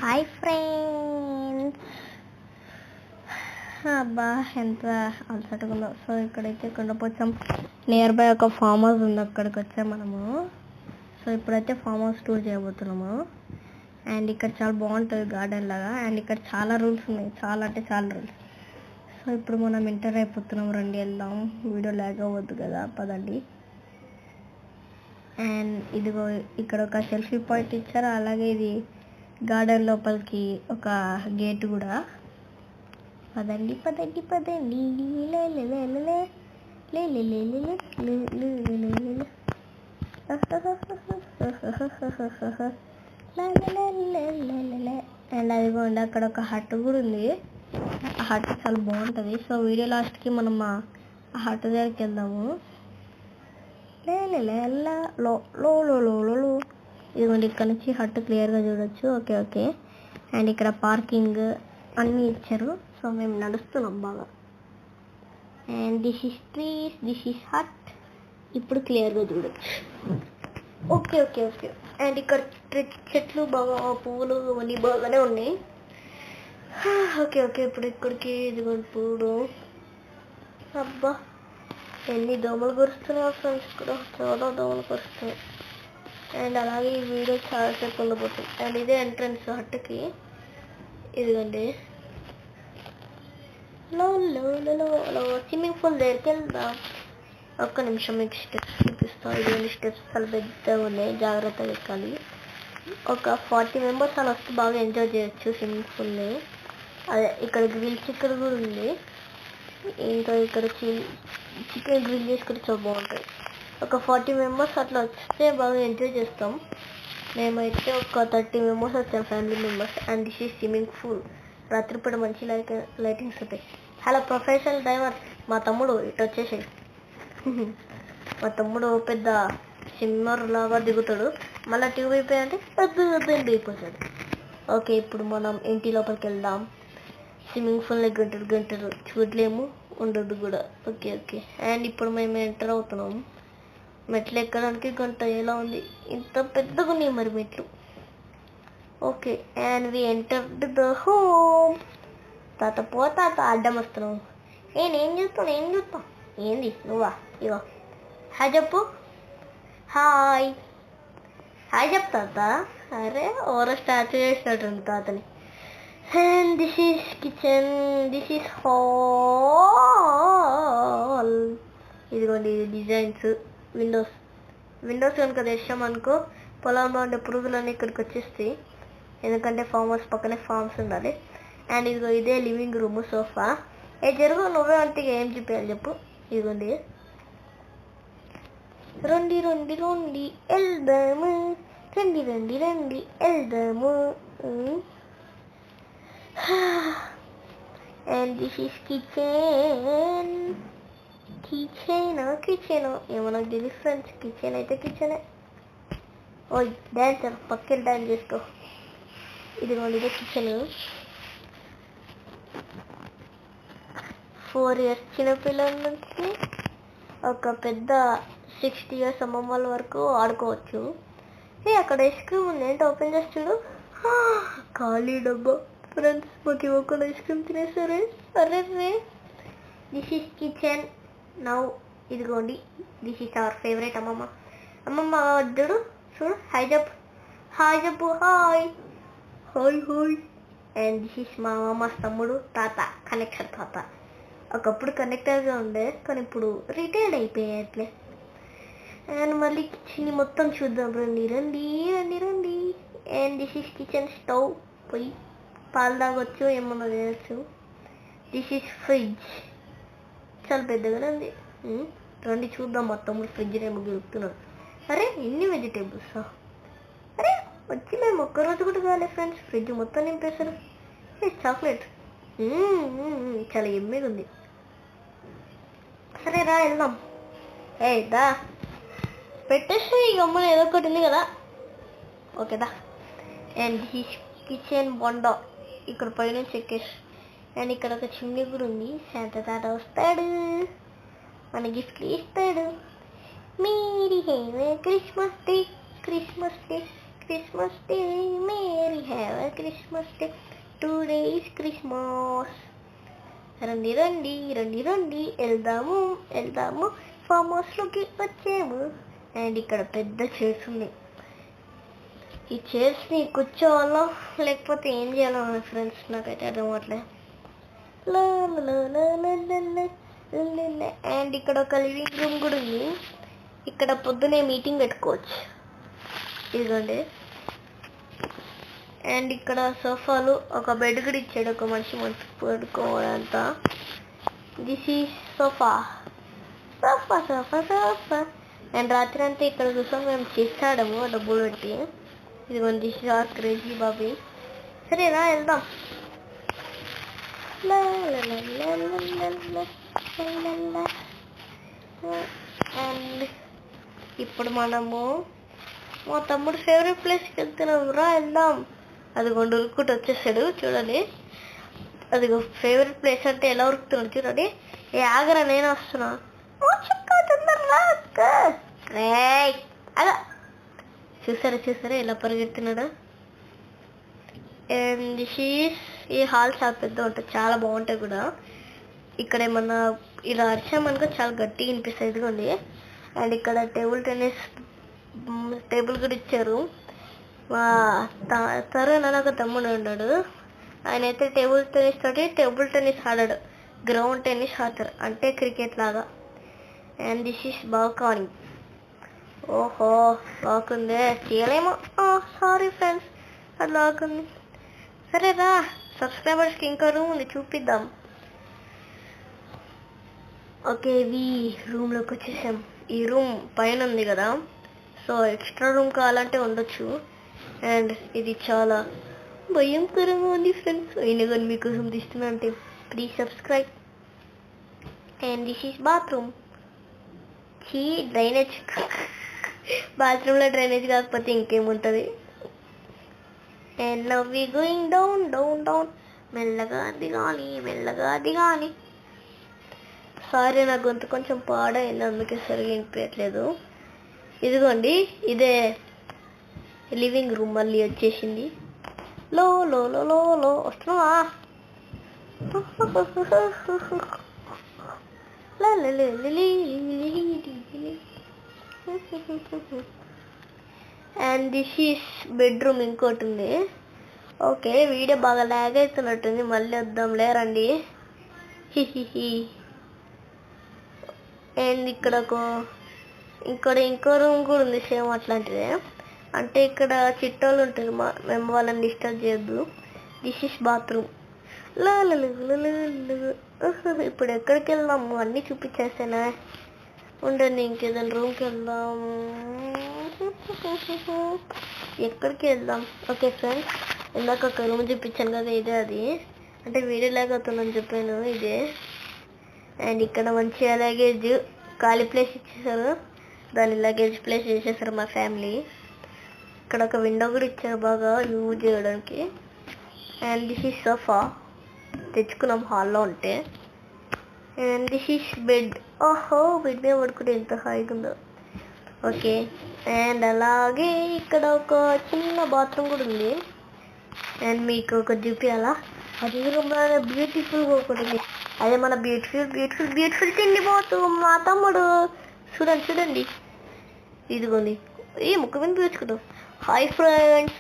Hi friends. అబ్బా ఎంత అలసటగా ఉందో. సో ఇక్కడైతే కొంచెం నియర్ బై ఒక ఫామ్ హౌస్ ఉంది, అక్కడికి వచ్చాము మనము. సో ఇప్పుడైతే ఫామ్ హౌస్ టూర్ చేయబోతున్నాము. అండ్ ఇక్కడ చాలా బాగుంటుంది గార్డెన్ లాగా. అండ్ ఇక్కడ చాలా రూల్స్ ఉన్నాయి, చాలా అంటే చాలా రూల్స్. సో ఇప్పుడు మనం ఎంటర్ అయిపోతున్నాం, రండి వెళ్దాం. వీడియో లాగ్ అవ్వద్దు కదా, పదండి. అండ్ ఇదిగో ఇక్కడ ఒక సెల్ఫీ పాయింట్ ఇచ్చారు, అలాగే ఇది గార్డెన్ లోపలికి ఒక గేట్ కూడా. పదండి పదండి పదండి. అండ్ అదిగోండి అక్కడ ఒక హట్ కూడా ఉంది. ఆ హట్ చాలా బాగుంటుంది. సో వీడియో లాస్ట్కి మనం ఆ హట్ దగ్గరికి వెళ్దాము. ఇదిగోండి ఇక్కడ నుంచి హట్ క్లియర్గా చూడొచ్చు. Okay okay. అండ్ ఇక్కడ పార్కింగ్ అన్నీ ఇచ్చారు. సో మేము నడుస్తున్నాం బాగా. And this is trees, this is hut. ఇప్పుడు క్లియర్గా చూడొచ్చు. Okay okay okay. అండ్ ఇక్కడ చెట్లు బాగా, పువ్వులు అవన్నీ బాగానే ఉన్నాయి. Okay okay. ఇప్పుడు ఇక్కడికి ఇదిగోండి పువ్వులు. అబ్బా ఎన్ని దోమలు కురుస్తున్నాయి ఫ్రెండ్స్, ఇక్కడ చాలా దోమలు కురుస్తున్నాయి. అండ్ అలాగే ఈ వీడియో చాలాసేపు ఉండబోతుంది. అండ్ ఇదే ఎంట్రన్స్ హట్కి. ఇదిగోండి స్విమ్మింగ్ పూల్ దగ్గరికి వెళ్దాం. ఒక్క నిమిషం మీకు స్టెప్స్ చూపిస్తాం. ఇదిగోండి స్టెప్స్ చాలా పెద్దగా ఉన్నాయి, జాగ్రత్తగా ఎక్కాలి. ఒక 40 మెంబర్స్ అలా వస్తే బాగా ఎంజాయ్ చేయొచ్చు స్విమ్మింగ్ పూల్ని. అదే ఇక్కడ గ్రిల్ చికెన్ కూడా ఉంది. ఇంకా ఇక్కడ చికెన్ గ్రిల్ చేసుకుంటే చాలా బాగుంటుంది. ఒక 40 మెంబర్స్ అట్లా వస్తే బాగా ఎంజాయ్ చేస్తాం. మేమైతే ఒక 30 మెంబర్స్ వచ్చాం, family members. And this is swimming pool. రాత్రిపూట మంచి లైటింగ్స్ ఉంటాయి. హలో ప్రొఫెషనల్ డ్రైవర్, మా తమ్ముడు ఇటు వచ్చేసాయి. మా తమ్ముడు పెద్ద స్విమ్మర్ లాగా దిగుతాడు, మళ్ళీ ట్యూబ్ అయిపోయాయంటే పెద్ద దిగిపోతాడు. ఓకే ఇప్పుడు మనం ఇంటి లోపలికి వెళ్దాం. స్విమ్మింగ్ పూల్ని గంటలు చూడలేము, ఉండదు కూడా. Okay okay. అండ్ ఇప్పుడు మేము ఎంటర్ అవుతున్నాము. మెట్లు ఎక్కడానికి గంట ఎలా ఉంది, ఇంత పెద్దగా ఉన్నాయి మరి మెట్లు. Okay and we entered the home. తాత తాత అడ్డం వస్తున్నావు. నేనేం చూస్తాను ఏంది నువ్వా? ఇగో హాయ్ చెప్పు. హాయ్ హాయ్ చెప్తా తాత. అరే ఓవర్ స్టార్ట్ చేసినట్టుంది తాతని. And this is kitchen, this is hall. ఇదిగోండి డిజైన్స్. విండోస్ కనుక తెచ్చామనుకో పొలంలో ఉండే పురుగులన్నీ ఇక్కడికి వచ్చేస్తాయి, ఎందుకంటే ఫామ్ హౌస్ పక్కనే ఫార్మ్స్ ఉండాలి. అండ్ ఇదిగో ఇదే లివింగ్ రూమ్, సోఫా. జరుగు నువ్వే అంటే ఏం చూపించాలి చెప్పు. ఇదిగోండి రండి రండి రండి వెళ్దాము, రండి రండి రండి వెళ్దాము. And this is kitchen. Kitchen ఏమో నాకు తెలుసు ఫ్రెండ్స్. కిచెన్ అయితే కిచెనే. ఓ డాన్సర్ పక్కన డాన్స్ చేసుకో. ఇదిగోండి ఇదే కిచెన్. 4 years చిన్నపిల్లల నుంచి ఒక పెద్ద 60 years అమ్మమ్మ వాళ్ళ వరకు ఆడుకోవచ్చు. అక్కడ ఐస్ క్రీమ్ ఉంది, ఏంటి ఓపెన్ చేసి చూడు. ఖాళీ డబ్బా ఫ్రెండ్స్, మాకు ఇవ్వకుండా ఐస్ క్రీమ్ తినేసారే. అరే రే. This is kitchen now. ఇదిగోండి దిస్ ఈస్ అవర్ ఫేవరెట్ అమ్మమ్మ. అమ్మమ్మ వద్దుడు చూడు. హాయ్ చెప్పు. హాయ్ చెప్పు. Hi hi hi. And this is మా అమ్మమ్మ తమ్ముడు తాత, కనెక్టర్ తాత. ఒకప్పుడు కనెక్టర్గా ఉండే, కానీ ఇప్పుడు రిటైర్డ్ అయిపోయాట్లే. అండ్ మళ్ళీ కిచెన్ మొత్తం చూద్దాం. రండి రండి రండి రండి. And this is kitchen stove. పోయి పాలు తాగొచ్చు, ఏమన్నా చేయొచ్చు. దిస్ ఈస్ ఫ్రిడ్జ్, చాలా పెద్దగానే ఉంది. రండి చూద్దాం. మొత్తం ఫ్రిడ్జ్ ఏమో గెలుపుతున్నాడు. అరే ఎన్ని వెజిటేబుల్స్. అరే వచ్చి మేము ఒక్కరోజు కూడా కాలే ఫ్రెండ్స్, ఫ్రిడ్జ్ మొత్తం నింపేశారు. చాక్లెట్ చాలా ఎమ్మిగా ఉంది. సరే రా వెళ్దాం. దా పెట్టేసి అమ్మని ఏదో ఒకటి ఉంది కదా. ఓకేదా. అండ్ దిస్ కిచెన్ బొండా. ఇక్కడ పైనుంచి ఎక్కేసి. అండ్ ఇక్కడ ఒక చిమ్నీ కూడా ఉంది. శాంత తాత వస్తాడు, మన గిఫ్ట్లు ఇస్తాడు. మీరు Christmas day Christmas day Christmas day merry have a Christmas day today is Christmas. రండి రండి రండి రండి వెళ్దాము వెళ్దాము ఫామ్ హౌస్లోకి వచ్చాము. అండ్ ఇక్కడ పెద్ద చైర్స్ ఉన్నాయి. ఈ చైర్స్ని కూర్చోవాలో లేకపోతే ఏం చేయాలో ఫ్రెండ్స్ నాకైతే అర్థం అవ్వట్లే. అండ్ ఇక్కడ ఒక లివింగ్ రూమ్ కూడా ఉంది. ఇక్కడ పొద్దునే మీటింగ్ పెట్టుకోవచ్చు ఇదిగోండి. అండ్ ఇక్కడ సోఫాలు ఒక బెడ్ కూడా ఇచ్చాడు ఒక మనిషి పడుకోవాలంతా. This is sofa sofa sofa sofa. And రాత్రి అంతా ఇక్కడ కూర్చొని మేము చేస్తాడము డబ్బులు పెట్టి. ఇదిగోండి this is our crazy Bobby. సరేనా వెళ్దాం. అండ్ ఇప్పుడు మనము మా తమ్ముడు ఫేవరెట్ ప్లేస్కి వెళ్తున్నాం. రా వెళ్దాం. అదిగోండి ఉరుక్కుంటూ వచ్చేసాడు చూడండి. అదిగో ఫేవరెట్ ప్లేస్ అంటే ఎలా ఉరుకుతున్నాడు చూడండి. ఏ ఆగరా నేను వస్తున్నా. అలా చూసారా ఎలా పరిగెడుతున్నాడు. అండ్ దిస్ ఈస్ ఈ హాల్ చాలా పెద్ద ఉంటుంది, చాలా బాగుంటాయి కూడా. ఇక్కడ ఏమన్నా ఇలా అరిచామనుకో చాలా గట్టిగా వినిపిస్తుంది. ఇదిగోండి. అండ్ ఇక్కడ టేబుల్ కూడా ఇచ్చారు. మా తరుణ్ అని ఒక తమ్ముడు ఉన్నాడు. ఆయన అయితే టేబుల్ టెన్నిస్ ఆడాడు. గ్రౌండ్ టెన్నిస్ ఆడతారు అంటే క్రికెట్ లాగా. And this is balcony. ఓహో బాగుందే చేయలేమో. సారీ ఫ్రెండ్స్ అది లాగుంది. సరేరా సబ్స్క్రైబర్స్కి ఇంకా రూమ్ ఉంది చూపిద్దాం. ఓకే ఈ రూమ్లోకి వచ్చేసాం. ఈ రూమ్ పైన ఉంది కదా, సో ఎక్స్ట్రా రూమ్ కావాలంటే ఉండొచ్చు. అండ్ ఇది చాలా భయంకరంగా ఉంది ఫ్రెండ్స్. అయినా కానీ మీకోసం తీస్తున్నా అంటే please subscribe. And this is bathroom. Drainage బాత్రూంలో డ్రైనేజ్ కాకపోతే ఇంకేముంటుంది. And now we going down down down. మెల్లగా దిగాలి. సారీ నా గొంతు కొంచెం పాడైంది, అందుకే సరిగా వినిపించట్లేదు. ఇదిగోండి ఇదే లివింగ్ రూమ్ మళ్ళీ వచ్చేసింది. లో లో లో లో లో వస్తున్నావా? అండ్ దిస్ ఈస్ బెడ్రూమ్ ఇంకోటి ఉంది. ఓకే వీడియో బాగా లాగ్ అవుతున్నట్టుంది, మళ్ళీ వద్దాంలే రండి. అండ్ ఇక్కడ ఇంకో రూమ్ కూడా ఉంది సేమ్ అట్లాంటిదే. అంటే ఇక్కడ చిట్టోళ్ళు ఉంటుంది, మేము వాళ్ళని డిస్టర్బ్ చేయొద్దు. This is bathroom. ఇప్పుడు ఎక్కడికి వెళ్దాము అన్నీ చూపించేసానా. ఉండండి ఇంకేదైనా రూమ్కి వెళ్దాం. ఎక్కడికి వెళ్దాం. ఓకే ఫ్రెండ్స్ ఇందాక ఒక రూమ్ చూపించాను కదా, ఇదే అది. అంటే వీడియో లాగ్ అవుతుందని చెప్పాను ఇదే. అండ్ ఇక్కడ మంచిగా లగేజ్ ఖాళీ ప్లేస్ ఇచ్చేసారు, దాని లగేజ్ ప్లేస్ చేసేసారు మా ఫ్యామిలీ. ఇక్కడ ఒక విండో కూడా ఇచ్చారు బాగా యూజ్ చేయడానికి. అండ్ దిస్ ఈస్ సోఫా తెచ్చుకున్నాం హాల్లో ఉంటే. And this is bed. ఓహో బెడ్ మీద పడుకుంటే ఎంత హాయిగా ఉందో. ఓకే అండ్ అలాగే ఇక్కడ ఒక చిన్న బాత్రూమ్ కూడా ఉంది. అండ్ మీకు ఒక చూపించాలా, అది మన బ్యూటిఫుల్గా ఒకటి. అదే మన బ్యూటిఫుల్ తిండిపోతూ మా తమ్ముడు. చూడండి ఇదిగోండి ఈ ముక్క మీద పీల్చుకుంటాం. Hi friends